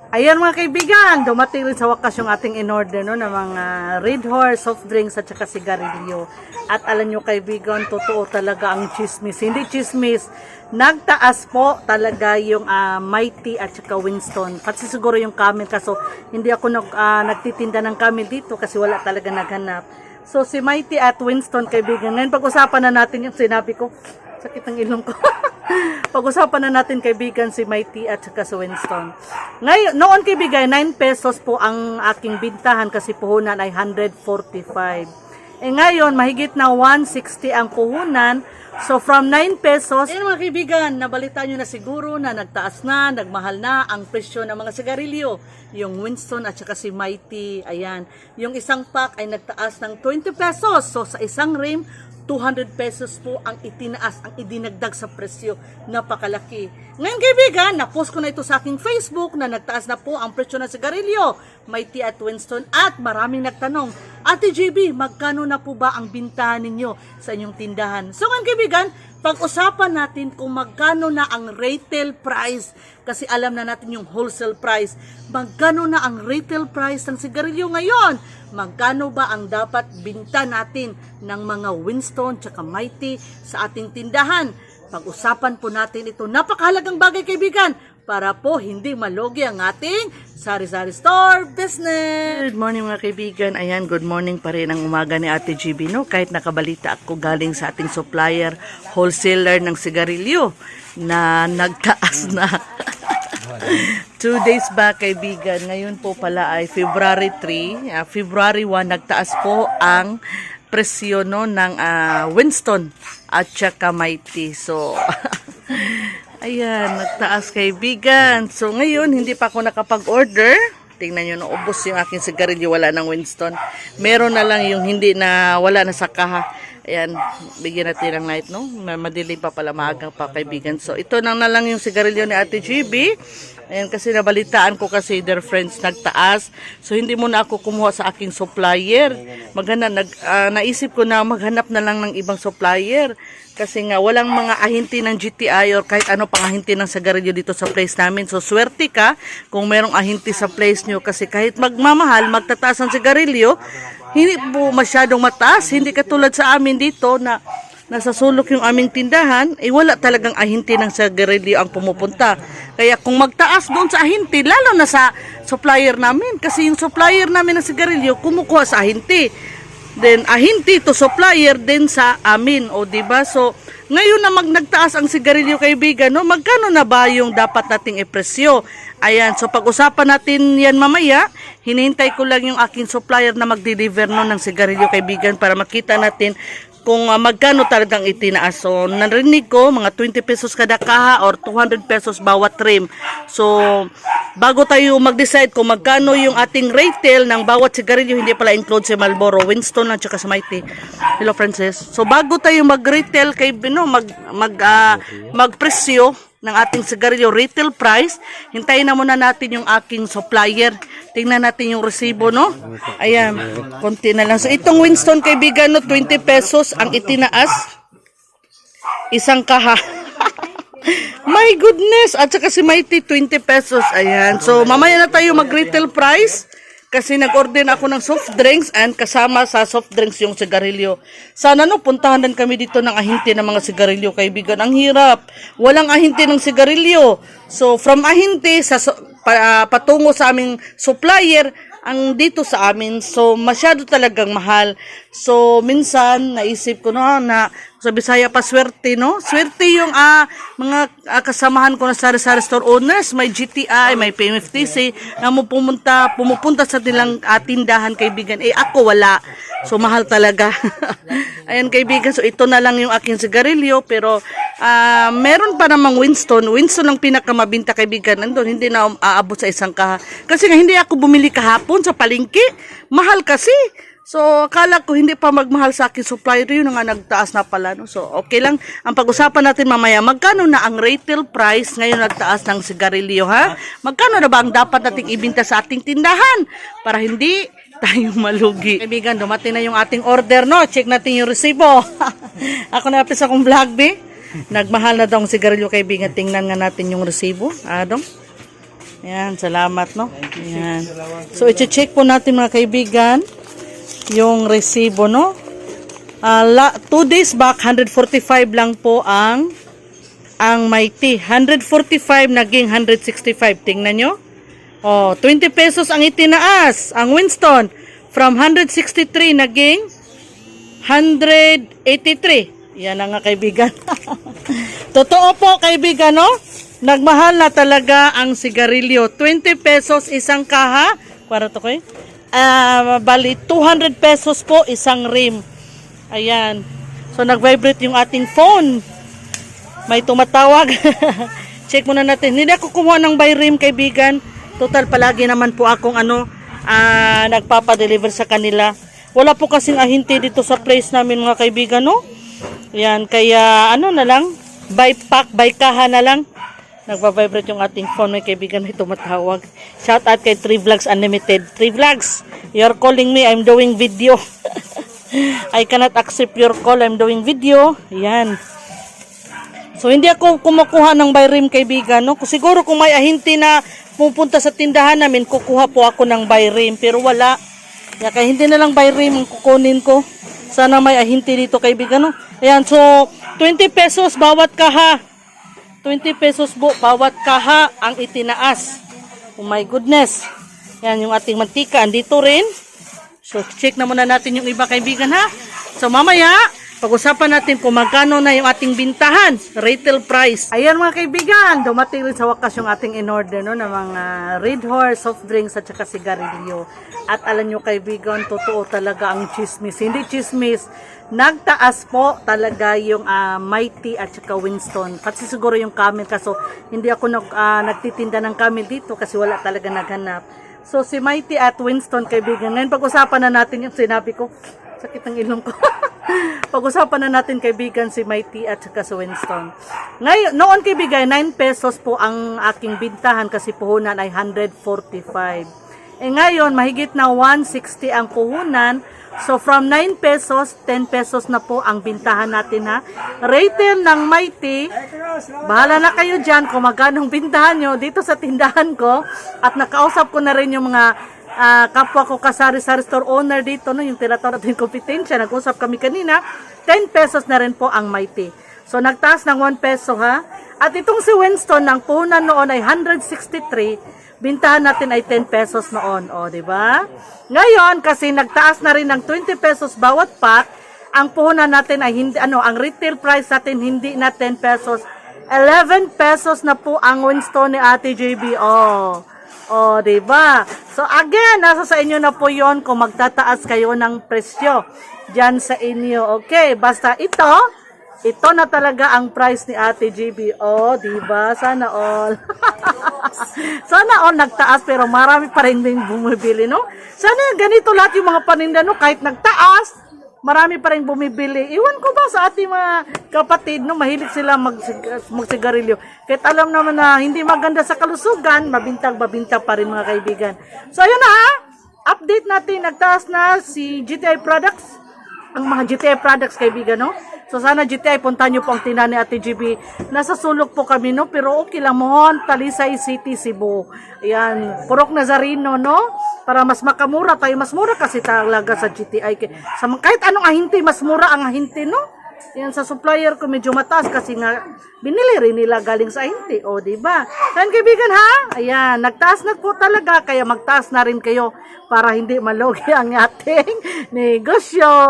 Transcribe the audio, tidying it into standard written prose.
Ayan mga kaibigan, dumating rin sa wakas yung ating in-order no, ng mga Red Horse, soft drinks at saka sigarilyo. At alam nyo kaibigan, totoo talaga ang chismis. Hindi chismis, nagtaas po talaga yung Mighty at saka Winston. Pati siguro yung Camel, kaso hindi ako nagtitinda ng Camel dito kasi wala talaga naghanap. So si Mighty at Winston kaibigan, ngayon pag-usapan na natin yung sinabi ko. Sakit ng ilong ko. Pag-usapan na natin kaibigan si Mighty at saka si Winston. Ngayon, noon kaibigan, 9 pesos po ang aking bintahan kasi puhunan ay 145. Ngayon, mahigit na 160 ang puhunan. So from 9 pesos, mga kaibigan, nabalita nyo na siguro na nagtaas na, nagmahal na ang presyo ng mga sigarilyo. Yung Winston at saka si Mighty, ayan. Yung isang pack ay nagtaas ng 20 pesos. So sa isang rim, 200 pesos po ang itinaas, ang idinagdag sa presyo. Napakalaki. Ngayon kaibigan, na-post ko na ito sa aking Facebook na nagtaas na po ang presyo ng sigarilyo, Mighty at Winston, at maraming nagtanong, Ate JB, magkano na po ba ang bintahan ninyo sa inyong tindahan? So ngayon kaibigan, pag-usapan natin kung magkano na ang retail price, kasi alam na natin yung wholesale price. Magkano na ang retail price ng sigarilyo ngayon? Magkano ba ang dapat binta natin ng mga Winston tsaka Mighty sa ating tindahan? Pag-usapan po natin ito. Napakahalagang bagay kaibigan para po hindi malugi ang ating sari-sari store business. Good morning mga kaibigan. Ayan, good morning pa rin ang umaga ni Ate GB. No? Kahit nakabalita ako galing sa ating supplier, wholesaler ng sigarilyo na nagtaas na. 2 days back kaibigan, ngayon po pala ay February 3, February 1 nagtaas po ang presyo no ng Winston at saka Mighty. So ayan, nagtaas kaibigan. So ngayon hindi pa ako nakapag-order. Tingnan nyo, naubos yung aking sigarilyo, wala ng Winston. Meron na lang yung hindi na wala na sa kaha. Ayan, bigyan natin ng light, no? Madilim pa pala, maagang pa, kaibigan. So, ito na lang yung sigarilyo ni Ate GB. Ayan, kasi nabalitaan ko kasi their friends nagtaas. So, hindi muna ako kumuha sa aking supplier. Naisip ko na maghanap na lang ng ibang supplier. Kasi nga, walang mga ahinti ng GTI or kahit ano pang ahinti ng sigarilyo dito sa place namin. So, swerte ka kung merong ahinti sa place nyo. Kasi kahit magmamahal, magtataas ang sigarilyo, hindi po masyadong mataas. Hindi katulad sa amin dito na nasa sulok yung aming tindahan, wala talagang ahinti ng sigarilyo ang pumupunta. Kaya kung magtaas doon sa ahinti, lalo na sa supplier namin. Kasi yung supplier namin ng sigarilyo, kumukuha sa ahinti. Then ahinti to supplier din sa amin, o diba? So ngayon na nagtaas ang sigarilyo kaibigan, no, magkano na ba yung dapat nating ipresyo? Ayan, so pag-usapan natin yan mamaya. Hinihintay ko lang yung aking supplier na mag-deliver no ng sigarilyo kaibigan para makita natin kung magkano talagang itinaas. So narinig ko mga 20 pesos kada kaha or 200 pesos bawat trim. So bago tayo mag-decide kung magkano yung ating retail ng bawat sigarilyo, hindi pala include si Marlboro, Winston at saka si Mighty. Hello Francis. So bago tayo mag-retail kay magpresyo ng ating sigarilyo retail price, hintayin na muna natin yung aking supplier. Tingnan natin yung resibo, no? Ayan, konti na lang. So itong Winston kaibigan, no, 20 pesos ang itinaas. Isang kaha. My goodness! At saka si Mighty, 20 pesos. Ayan. So, mamaya na tayo mag-retail price. Kasi nag-order ako ng soft drinks and kasama sa soft drinks yung sigarilyo. Sana no, puntahan din kami dito ng ahinti ng mga sigarilyo, kaibigan. Ang hirap. Walang ahinti ng sigarilyo. So, from ahinti patungo sa aming supplier, ang dito sa amin. So, masyado talagang mahal. So, minsan, naisip ko na sa Bisaya pa swerte, no? Swerte yung mga kasamahan ko na sari-sari store owners, may GTI, may PMFTC, na pumupunta sa nilang tindahan, kaibigan. Ako wala. So, mahal talaga. Ayan, kaibigan. So, ito na lang yung aking sigarilyo, pero meron pa namang Winston. Winston ang pinakamabinta, kaibigan. Nandun, hindi na aabot sa isang kaha. Kasi nga, hindi ako bumili kahapon sa palengke. Mahal kasi. So, akala ko hindi pa magmahal sa akin supplier, yun nga nagtaas na pala. No? So, okay lang. Ang pag-usapan natin mamaya, magkano na ang retail price ngayon nagtaas ng sigarilyo, ha? Magkano na ba ang dapat nating ibinta sa ating tindahan para hindi tayo malugi? Kaibigan, dumating na yung ating order, no? Check natin yung resibo. Ako na apis akong vlog, be. Nagmahal na daw ang sigarilyo, kaibigan. Tingnan nga natin yung resibo. Adong. Ayan, salamat, no? Ayan. So, i-check po natin mga kaibigan yung resibo, no? 2 days back, 145 lang po ang Mighty. 145 naging 165. Tingnan nyo. Oh, 20 pesos ang itinaas. Ang Winston, from 163 naging 183. Yan na nga kaibigan. Totoo po kaibigan, no? Nagmahal na talaga ang sigarilyo. 20 pesos isang kaha. Para to kayo. Bali, 200 pesos po isang rim. Ayan. So, nag-vibrate yung ating phone. May tumatawag. Check muna natin. Hindi ako kumuha ng buy rim kaibigan. Total, palagi naman po akong nagpapadeliver sa kanila. Wala po kasing ahinti dito sa place namin mga kaibigan, no? Yan, kaya na lang, buy pack, buy kaha na lang. Nagpa-vibrate yung ating phone, may kaibigan na tumatawag. Shout out kay 3 Vlogs Unlimited. 3 Vlogs, you're calling me, I'm doing video. I cannot accept your call, I'm doing video. Yan. So, hindi ako kumukuha ng buy rim kaibigan, no? Siguro kung may ahinti na pupunta sa tindahan namin, kukuha po ako ng buy rim. Pero wala. Kaya hindi na lang buy rim ang kukunin ko. Sana may ahinti dito kaibigan, no? Ayan, so 20 pesos bawat kaha. 20 pesos po bawat kaha ang itinaas. Oh my goodness. Yan yung ating mantika. Andito rin. So check na muna natin yung iba kaibigan ha. So mamaya, pag-usapan natin kung magkano na yung ating bintahan, retail price. Ayan mga kaibigan, dumating rin sa wakas yung ating in-order no, ng mga Red Horse, soft drinks at saka sigarilyo. At alam nyo kaibigan, totoo talaga ang chismis. Hindi chismis, nagtaas po talaga yung Mighty at saka Winston. Kasi siguro yung Camel, kaso hindi ako nagtitinda ng Camel dito kasi wala talaga naghanap. So si Mighty at Winston kaibigan, ngayon pag-usapan na natin yung sinabi ko. Sakit ng ilong ko. Pag-usapan na natin kaibigan si Mighty at saka si Winston. Ngayon, noon kaibigan, 9 pesos po ang aking bintahan kasi puhunan ay 145. Ngayon, mahigit na 160 ang puhunan. So, from 9 pesos, 10 pesos na po ang bintahan natin ha. Retail ng Mighty, bahala na kayo dyan kung magkanong bintahan nyo dito sa tindahan ko. At nakausap ko na rin yung mga kapwa ko kasari-sari store owner dito, no, yung tinatawag natin kompetensya. Nag-usap kami kanina, 10 pesos na rin po ang Mighty. So, nagtaas ng 1 peso ha. At itong si Winston, ang puhunan noon ay 163. Bintahan natin ay 10 pesos noon. O, diba? Ngayon, kasi nagtaas na rin ng 20 pesos bawat pack, ang puhunan natin ay hindi, ang retail price natin hindi na 10 pesos. 11 pesos na po ang Winston ni Ate JB. O, diba? So, again, nasa sa inyo na po yon kung magtataas kayo ng presyo dyan sa inyo. Okay, basta ito na talaga ang price ni Ate JB. O, diba? Sana all. Sana all nagtaas pero marami pa rin din bumibili, no? Sana ganito lahat yung mga paninda, no? Kahit nagtaas, marami pa rin bumibili. Iwan ko ba sa ating mga kapatid, no? Mahilig sila magsigarilyo. Kahit alam naman na hindi maganda sa kalusugan, mabintang-babintang pa rin mga kaibigan. So, ayun na ha. Update natin. Nagtaas na si GTI Products. Ang mga GTI Products, kaibigan, no? So, sana GTI, puntahan nyo po ang tindahan ni Ate GB. Nasa sulok po kami, no? Pero okay lang, Mohon, Talisay City, Cebu. Ayan, Purok Nazareno, no? Para mas makamura tayo. Mas mura kasi talaga sa GTI. Kahit anong ahinti, mas mura ang ahinti, no? Ayan, sa supplier ko medyo mataas kasi nga binili rin nila galing sa ahinti. O, diba? Ayan, kaibigan, ha? Ayan, nagtaas na po talaga. Kaya magtaas na rin kayo para hindi malugi ang ating negosyo.